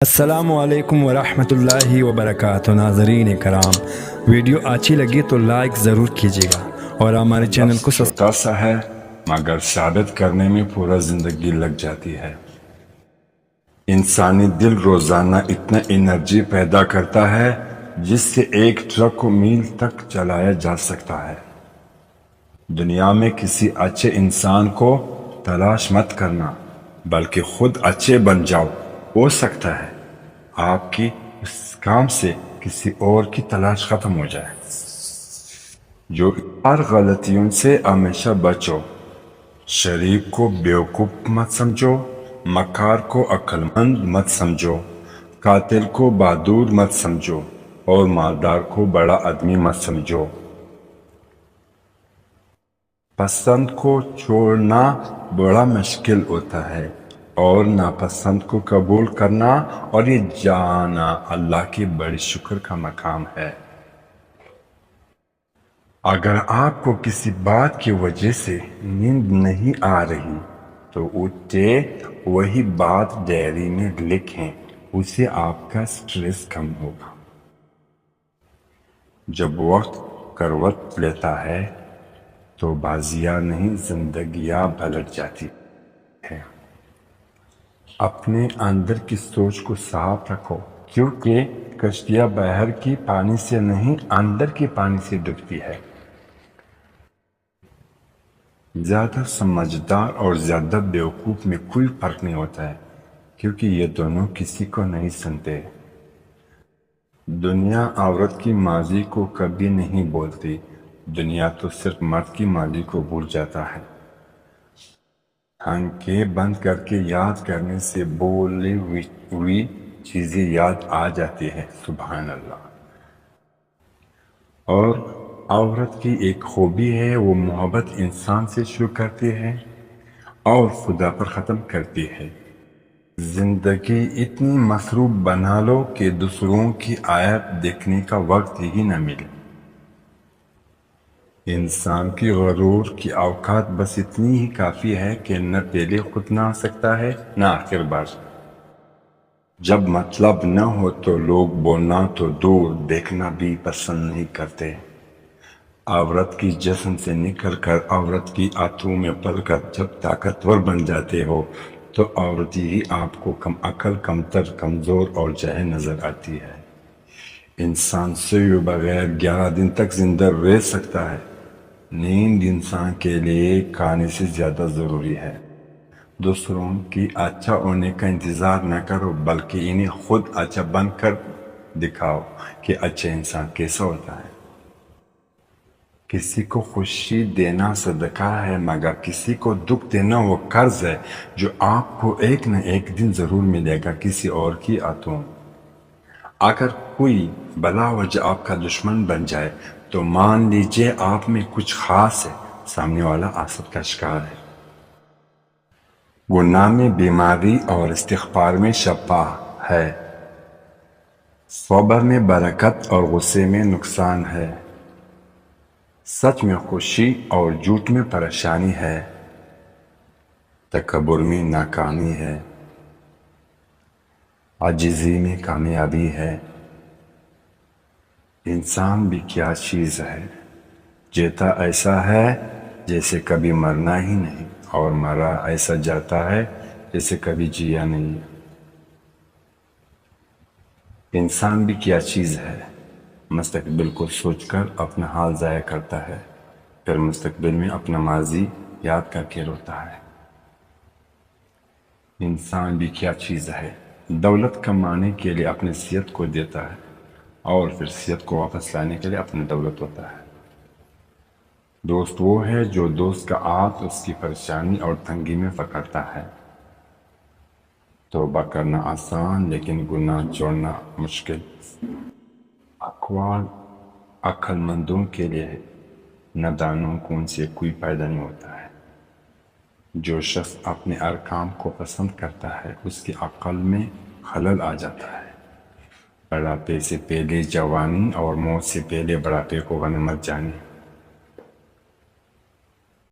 السلام علیکم ورحمۃ اللہ وبرکاتہ ناظرین کرام، ویڈیو اچھی لگی تو لائک ضرور کیجیے گا اور ہمارے چینل کو چھوٹا سا ہے مگر ثابت کرنے میں پورا زندگی لگ جاتی ہے۔ انسانی دل روزانہ اتنا انرجی پیدا کرتا ہے جس سے ایک ٹرک کو میل تک چلایا جا سکتا ہے۔ دنیا میں کسی اچھے انسان کو تلاش مت کرنا بلکہ خود اچھے بن جاؤ، ہو سکتا ہے آپ کی اس کام سے کسی اور کی تلاش ختم ہو جائے۔ جو ہر غلطیوں سے ہمیشہ بچو، شریک کو بیوقوف مت سمجھو، مکار کو عقل مند مت سمجھو، قاتل کو بہادر مت سمجھو اور مالدار کو بڑا آدمی مت سمجھو۔ پسند کو چھوڑنا بڑا مشکل ہوتا ہے اور ناپسند کو قبول کرنا اور یہ جانا اللہ کے بڑے شکر کا مقام ہے۔ اگر آپ کو کسی بات کی وجہ سے نیند نہیں آ رہی تو اٹھے وہی بات ڈائری میں لکھیں، اسے آپ کا سٹریس کم ہوگا۔ جب وقت کروٹ لیتا ہے تو بازیاں نہیں زندگیاں پلٹ جاتی ہے۔ اپنے اندر کی سوچ کو صاف رکھو، کیونکہ کشتیاں باہر کی پانی سے نہیں اندر کی پانی سے ڈوبتی ہے۔ زیادہ سمجھدار اور زیادہ بیوقوف میں کوئی فرق نہیں ہوتا ہے، کیونکہ یہ دونوں کسی کو نہیں سنتے۔ دنیا عورت کی ماضی کو کبھی نہیں بولتی، دنیا تو صرف مرد کی ماضی کو بھول جاتا ہے۔ آنکھیں بند کر کے یاد کرنے سے بولی ہوئی چیزیں یاد آ جاتی ہے، سبحان اللہ۔ اور عورت کی ایک خوبی ہے، وہ محبت انسان سے شروع کرتی ہے اور خدا پر ختم کرتی ہے۔ زندگی اتنی مصروف بنا لو کہ دوسروں کی عیب دیکھنے کا وقت ہی نہ ملے۔ انسان کی غرور کی اوقات بس اتنی ہی کافی ہے کہ نہ پہلے خود نہ آ سکتا ہے نہ آخر بار۔ جب مطلب نہ ہو تو لوگ بولنا تو دور دیکھنا بھی پسند نہیں کرتے۔ عورت کی جسم سے نکل کر عورت کی آنتوں میں پل کر جب طاقتور بن جاتے ہو تو عورت ہی آپ کو کم عقل، کمتر، کمزور اور جاہل نظر آتی ہے۔ انسان سوئے بغیر 11 دن تک زندہ رہ سکتا ہے۔ نیند انسان کے لیے کھانے سے زیادہ ضروری ہے۔ دوسروں کی اچھا ہونے کا انتظار نہ کرو بلکہ انہیں خود اچھا بن کر دکھاؤ کہ اچھا انسان کیسا ہوتا ہے۔ کسی کو خوشی دینا صدقہ ہے مگر کسی کو دکھ دینا وہ قرض ہے جو آپ کو ایک نہ ایک دن ضرور ملے گا کسی اور کی ہاتھوں۔ اگر کوئی بلا وجہ آپ کا دشمن بن جائے تو مان لیجئے آپ میں کچھ خاص ہے، سامنے والا حسد کا شکار ہے۔ گناہ میں بیماری اور استغفار میں شفا ہے، صبر میں برکت اور غصے میں نقصان ہے، سچ میں خوشی اور جھوٹ میں پریشانی ہے، تکبر میں ناکامی ہے، عاجزی میں کامیابی ہے۔ انسان بھی کیا چیز ہے، جیتا ایسا ہے جیسے کبھی مرنا ہی نہیں اور مرا ایسا جاتا ہے جیسے کبھی جیا نہیں۔ انسان بھی کیا چیز ہے، مستقبل کو سوچ کر اپنا حال ضائع کرتا ہے، پھر مستقبل میں اپنا ماضی یاد کر کے روتا ہے۔ انسان بھی کیا چیز ہے، دولت کمانے کے لیے اپنی صحت کو دیتا ہے اور پھر صحت کو واپس لانے کے لیے اپنی دولت ہوتا ہے۔ دوست وہ ہے جو دوست کا ہاتھ اس کی پریشانی اور تنگی میں پکڑتا ہے۔ توبہ کرنا آسان لیکن گناہ چھوڑنا مشکل۔ اقوال عقل مندوں کے لیے، نادانوں کو ان سے کوئی فائدہ نہیں ہوتا ہے۔ جو شخص اپنے ارکان کو پسند کرتا ہے اس کی عقل میں خلل آ جاتا ہے۔ بڑھاپے سے پہلے جوانی اور موت سے پہلے بڑھاپے کو غنیمت جانی۔